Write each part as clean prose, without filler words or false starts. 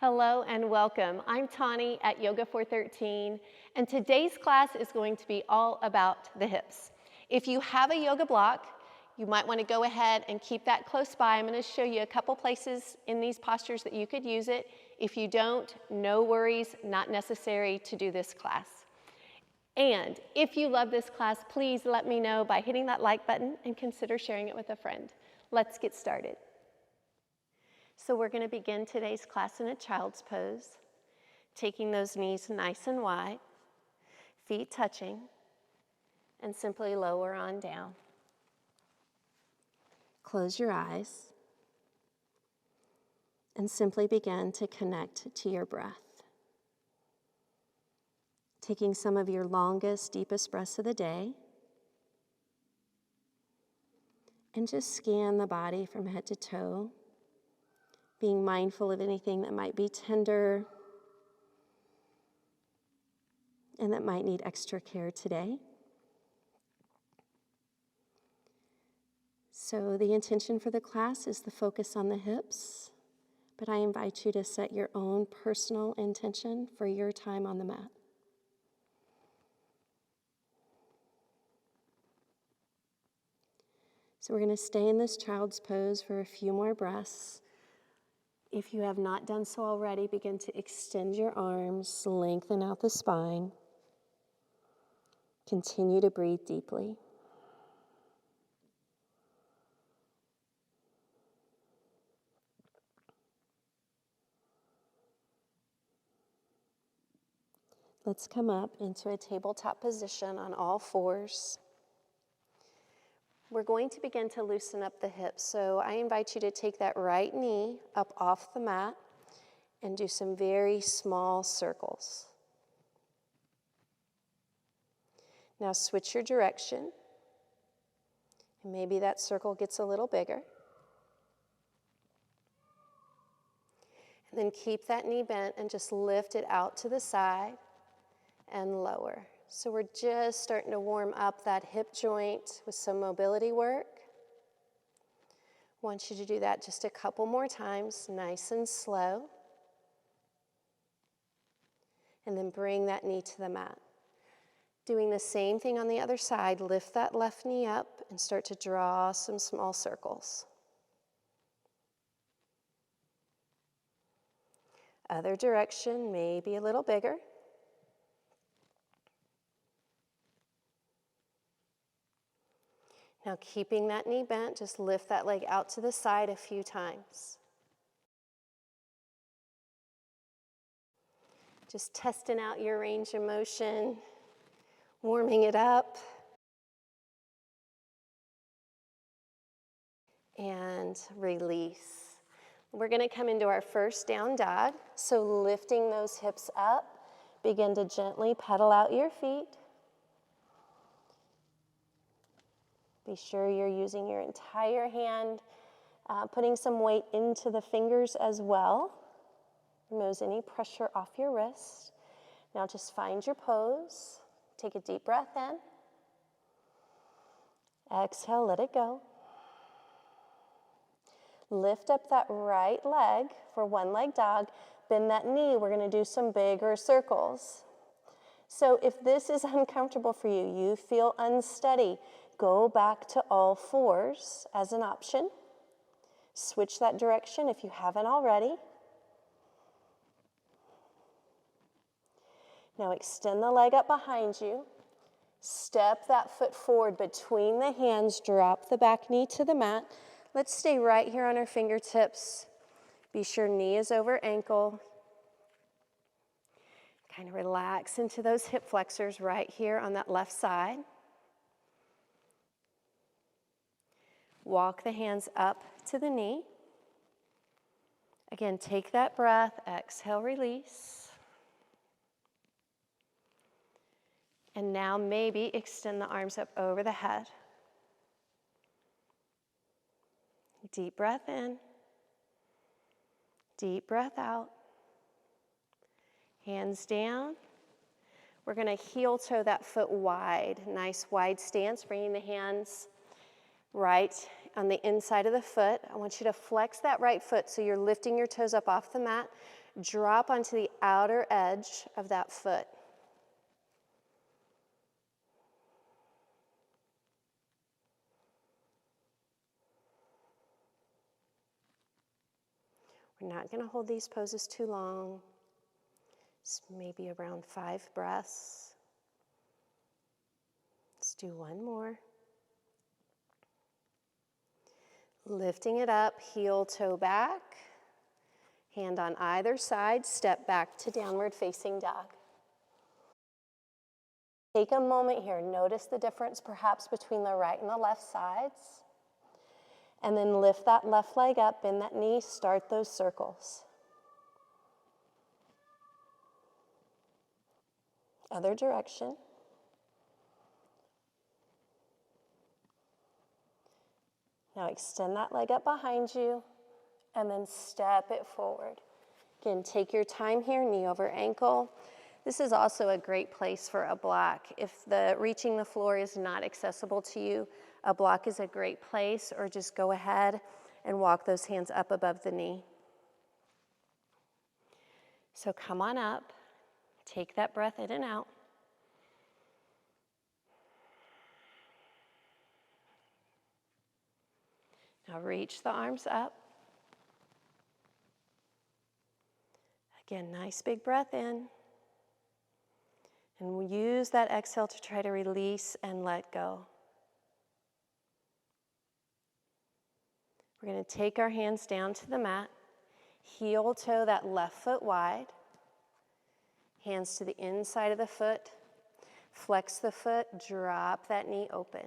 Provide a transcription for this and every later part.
Hello and welcome. I'm Tani at Yoga 413, and today's class is going to be all about the hips. If you have a yoga block, you might want to go ahead and keep that close by. I'm going to show you a couple places in these postures that you could use it. If you don't, no worries, not necessary to do this class. And if you love this class, please let me know by hitting that like button and consider sharing it with a friend. Let's get started. So we're going to begin today's class in a child's pose, taking those knees nice and wide, feet touching, and simply lower on down. Close your eyes and simply begin to connect to your breath. Taking some of your longest, deepest breaths of the day, and just scan the body from head to toe, being mindful of anything that might be tender and that might need extra care today. So the intention for the class is the focus on the hips, but I invite you to set your own personal intention for your time on the mat. So we're going to stay in this child's pose for a few more breaths. If you have not done so already, begin to extend your arms, lengthen out the spine. Continue to breathe deeply. Let's come up into a tabletop position on all fours. We're going to begin to loosen up the hips, so I invite you to take that right knee up off the mat and do some very small circles. Now switch your direction, and maybe that circle gets a little bigger. And then keep that knee bent and just lift it out to the side and lower. So we're just starting to warm up that hip joint with some mobility work. I want you to do that just a couple more times, nice and slow. And then bring that knee to the mat. Doing the same thing on the other side, lift that left knee up and start to draw some small circles. Other direction, maybe a little bigger. Now keeping that knee bent, just lift that leg out to the side a few times. Just testing out your range of motion, warming it up. And release. We're going to come into our first down dog. So lifting those hips up, begin to gently pedal out your feet. Be sure you're using your entire hand, putting some weight into the fingers as well. Removes any pressure off your wrist. Now just find your pose. Take a deep breath in. Exhale, let it go. Lift up that right leg for one leg dog. Bend that knee. We're going to do some bigger circles. So if this is uncomfortable for you, you feel unsteady, go back to all fours as an option. Switch that direction if you haven't already. Now extend the leg up behind you. Step that foot forward between the hands. Drop the back knee to the mat. Let's stay right here on our fingertips. Be sure knee is over ankle. Kind of relax into those hip flexors right here on that left side. Walk the hands up to the knee. Again, take that breath. Exhale, release. And now maybe extend the arms up over the head. Deep breath in. Deep breath out. Hands down. We're going to heel toe that foot wide. Nice wide stance, bringing the hands right on the inside of the foot. I want you to flex that right foot so you're lifting your toes up off the mat. drop onto the outer edge of that foot. We're not going to hold these poses too long. It's maybe around 5 breaths. Let's do one more. Lifting it up, heel toe back. Hand on either side, step back to downward facing dog. Take a moment here, notice the difference perhaps between the right and the left sides. And then lift that left leg up, bend that knee, start those circles. Other direction. Now extend that leg up behind you and then step it forward. Again, take your time here, knee over ankle. This is also a great place for a block. If reaching the floor is not accessible to you, a block is a great place, or just go ahead and walk those hands up above the knee. So come on up, take that breath in and out. Now reach the arms up. Again, nice big breath in. And we'll use that exhale to try to release and let go. We're going to take our hands down to the mat, heel toe that left foot wide, hands to the inside of the foot, flex the foot, drop that knee open.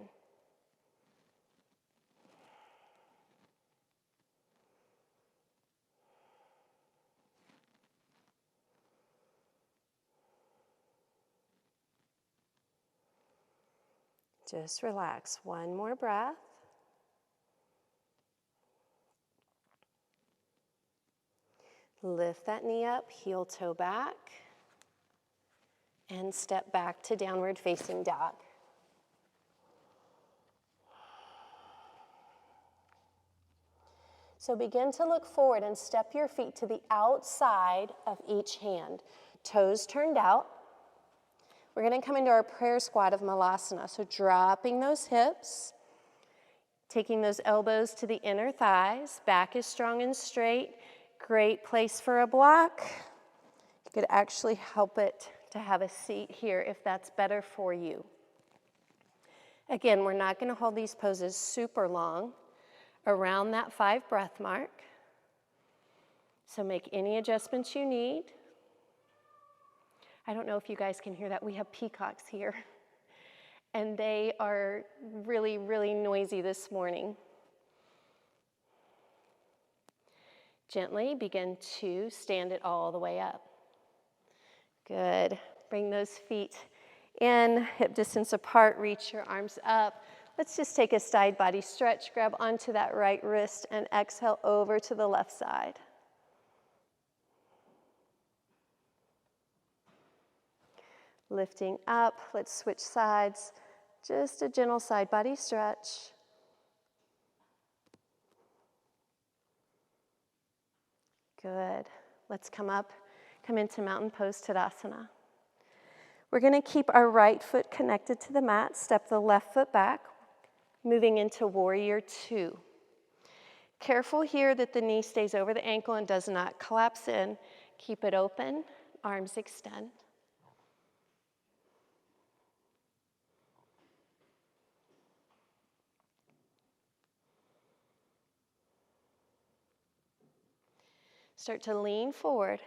Just relax. One more breath. Lift that knee up, heel toe back, and step back to downward facing dog. So begin to look forward and step your feet to the outside of each hand. Toes turned out. We're going to come into our prayer squat of Malasana. So dropping those hips, taking those elbows to the inner thighs, back is strong and straight. Great place for a block. You could actually help it to have a seat here if that's better for you. Again, we're not going to hold these poses super long, around that 5 breath mark. So make any adjustments you need. I don't know if you guys can hear that. We have peacocks here, and they are really, really noisy this morning. Gently begin to stand it all the way up. Good. Bring those feet in, hip distance apart, reach your arms up. Let's just take a side body stretch, grab onto that right wrist, and exhale over to the left side. Lifting up, let's switch sides. Just a gentle side body stretch. Good. Let's come into Mountain Pose Tadasana. We're going to keep our right foot connected to the mat, step the left foot back, moving into Warrior Two. Careful here that the knee stays over the ankle and does not collapse in. Keep it open, arms extend. Start to lean forward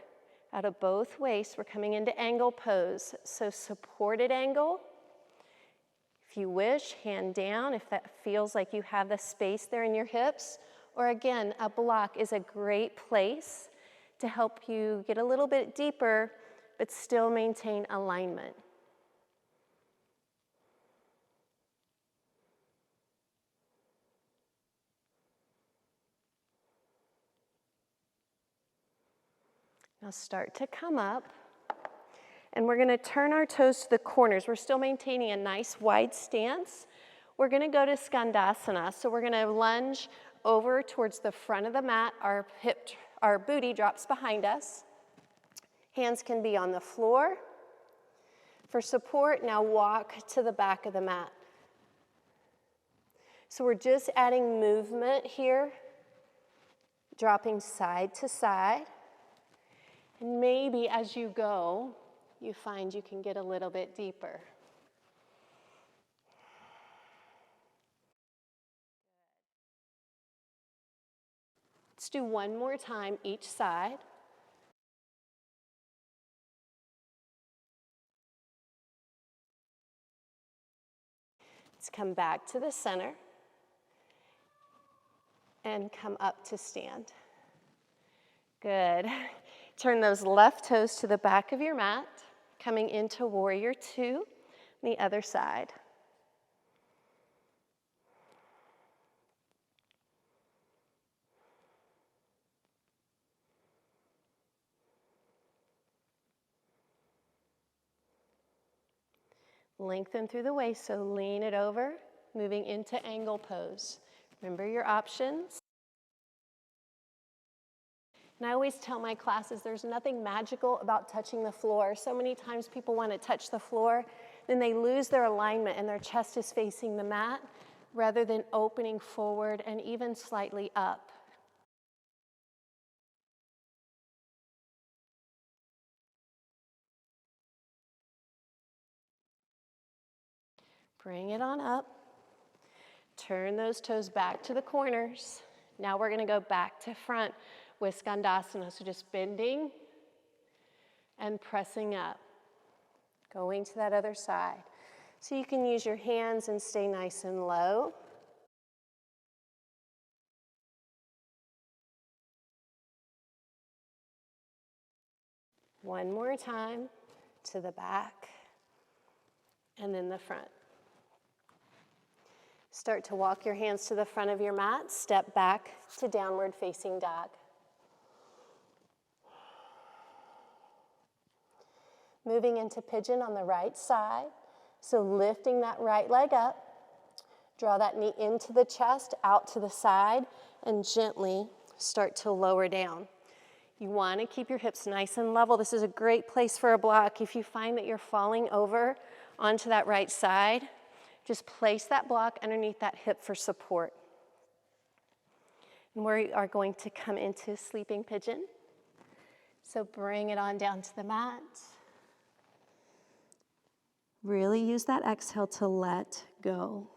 out of both waists. We're coming into angle pose. So supported angle. If you wish, hand down if that feels like you have the space there in your hips. Or again, a block is a great place to help you get a little bit deeper, but still maintain alignment. Now start to come up, and we're going to turn our toes to the corners. We're still maintaining a nice wide stance. We're going to go to Skandasana. So we're going to lunge over towards the front of the mat. Our booty drops behind us. Hands can be on the floor. For support, now walk to the back of the mat. So we're just adding movement here, dropping side to side. And maybe as you go, you find you can get a little bit deeper. Let's do one more time each side. Let's come back to the center and come up to stand. Good. Turn those left toes to the back of your mat, coming into warrior two, on the other side. Lengthen through the waist, so lean it over, moving into angle pose. Remember your options. And I always tell my classes there's nothing magical about touching the floor. So many times people want to touch the floor, then they lose their alignment and their chest is facing the mat rather than opening forward and even slightly up. Bring it on up. Turn those toes back to the corners. Now we're going to go back to front with Skandasana. So just bending and pressing up. Going to that other side. So you can use your hands and stay nice and low. One more time to the back and then the front. Start to walk your hands to the front of your mat, step back to downward facing dog. Moving into pigeon on the right side, so lifting that right leg up, draw that knee into the chest, out to the side, and gently start to lower down. You want to keep your hips nice and level. This is a great place for a block. If you find that you're falling over onto that right side, just place that block underneath that hip for support. And we are going to come into sleeping pigeon. So bring it on down to the mat. Really use that exhale to let go.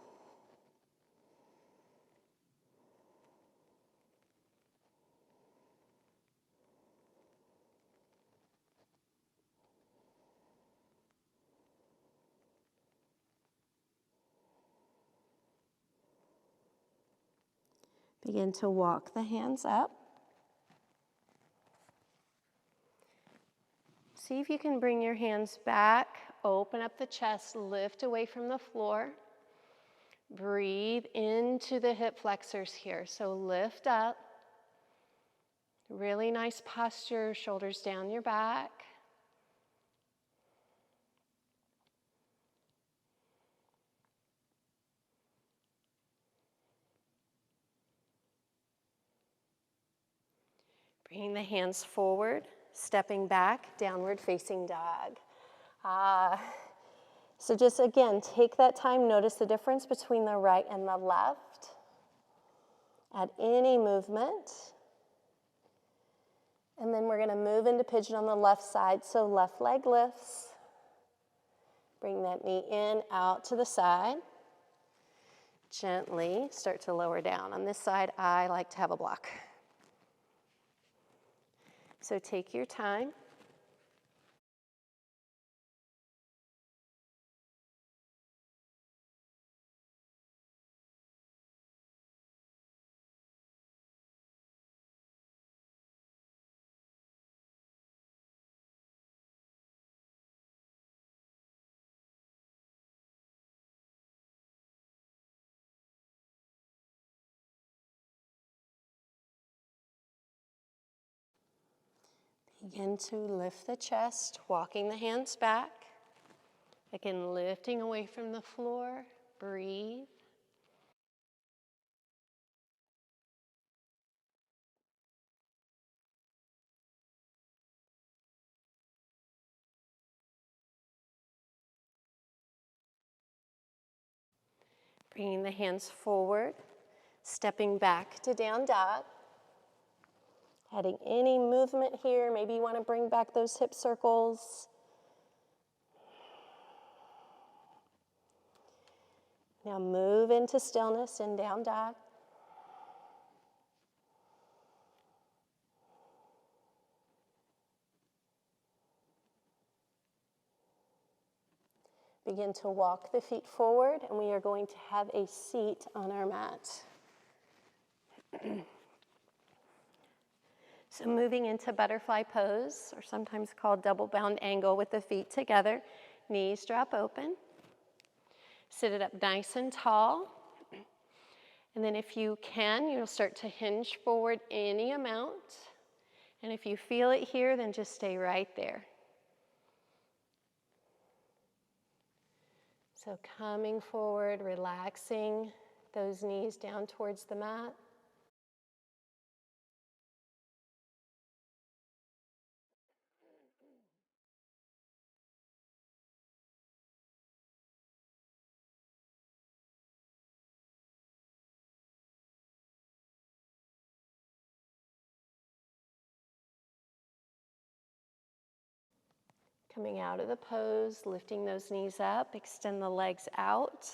Begin to walk the hands up. See if you can bring your hands back, open up the chest, lift away from the floor. Breathe into the hip flexors here. So lift up. Really nice posture, shoulders down your back. Bringing the hands forward, stepping back, downward facing dog. So just again, take that time, notice the difference between the right and the left. Add any movement. And then we're going to move into pigeon on the left side, so left leg lifts. Bring that knee in, out to the side. Gently start to lower down. On this side, I like to have a block. So take your time. Begin to lift the chest, walking the hands back. Again, lifting away from the floor. Breathe. Bringing the hands forward, stepping back to down dog. Adding any movement here. Maybe you want to bring back those hip circles. Now move into stillness in down dog. Begin to walk the feet forward, and we are going to have a seat on our mat. So moving into butterfly pose, or sometimes called double bound angle with the feet together. Knees drop open. Sit it up nice and tall. And then if you can, you'll start to hinge forward any amount. And if you feel it here, then just stay right there. So coming forward, relaxing those knees down towards the mat. Coming out of the pose, lifting those knees up, extend the legs out.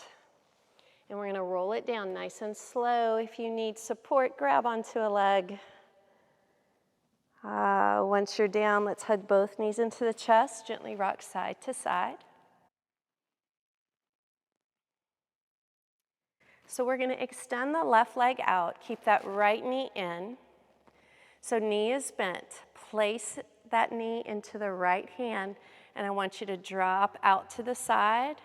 And we're going to roll it down nice and slow. If you need support, grab onto a leg. Once you're down, let's hug both knees into the chest. Gently rock side to side. So we're going to extend the left leg out. Keep that right knee in. So knee is bent. Place that knee into the right hand, and I want you to drop out to the side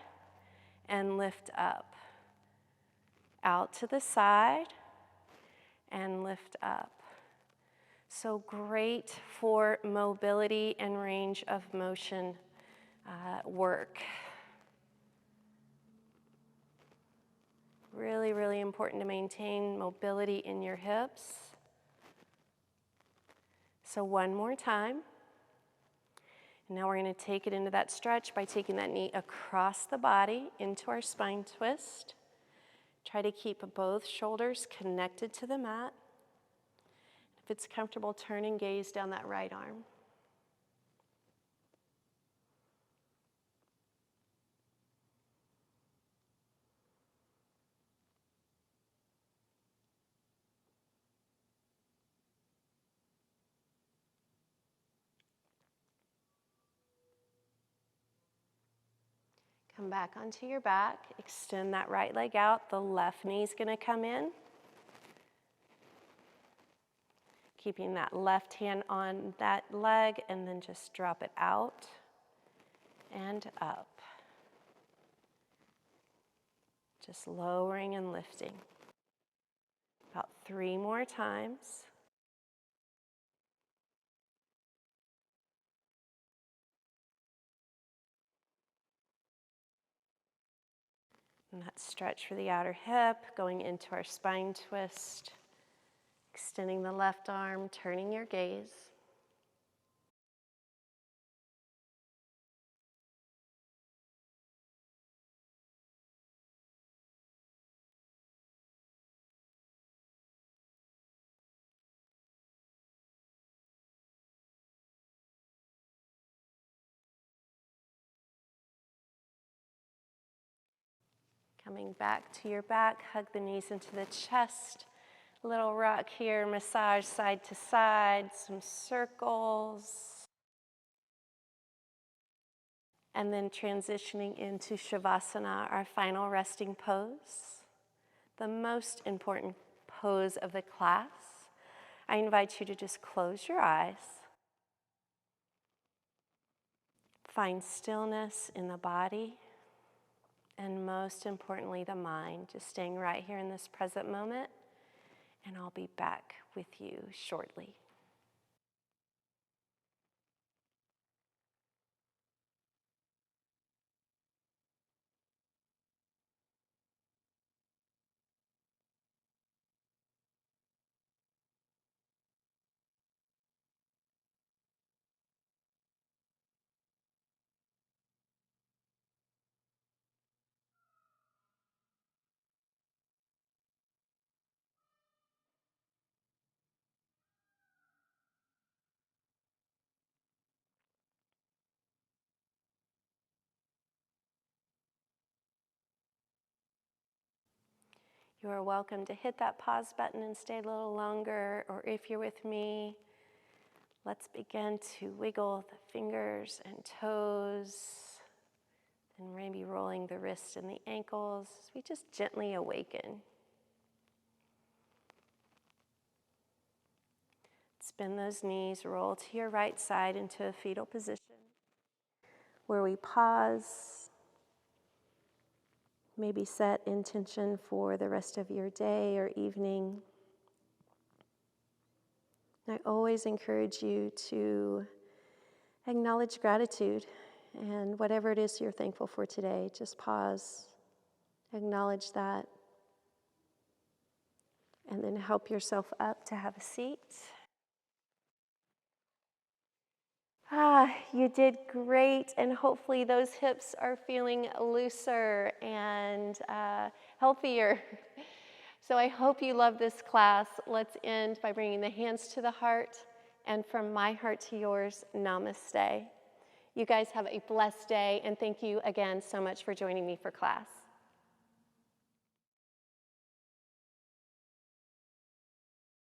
and lift up. Out to the side and lift up. So great for mobility and range of motion work. Really, really important to maintain mobility in your hips. So one more time. And now we're going to take it into that stretch by taking that knee across the body into our spine twist. Try to keep both shoulders connected to the mat. If it's comfortable, turn and gaze down that right arm. Come back onto your back. Extend that right leg out. The left knee is going to come in. Keeping that left hand on that leg, and then just drop it out and up. Just lowering and lifting. About 3 more times. And that stretch for the outer hip, going into our spine twist. Extending the left arm, turning your gaze. Coming back to your back, hug the knees into the chest. Little rock here, massage side to side, some circles. And then transitioning into Shavasana, our final resting pose. The most important pose of the class. I invite you to just close your eyes. Find stillness in the body. And most importantly, the mind. Just staying right here in this present moment. And I'll be back with you shortly. You are welcome to hit that pause button and stay a little longer, or if you're with me, let's begin to wiggle the fingers and toes, and maybe rolling the wrists and the ankles as we just gently awaken. Spin those knees, roll to your right side into a fetal position, where we pause, maybe set intention for the rest of your day or evening. I always encourage you to acknowledge gratitude, and whatever it is you're thankful for today, just pause, acknowledge that, and then help yourself up to have a seat. You did great, and hopefully those hips are feeling looser and healthier. So I hope you love this class. Let's end by bringing the hands to the heart, and from my heart to yours, namaste. You guys have a blessed day, and thank you again so much for joining me for class.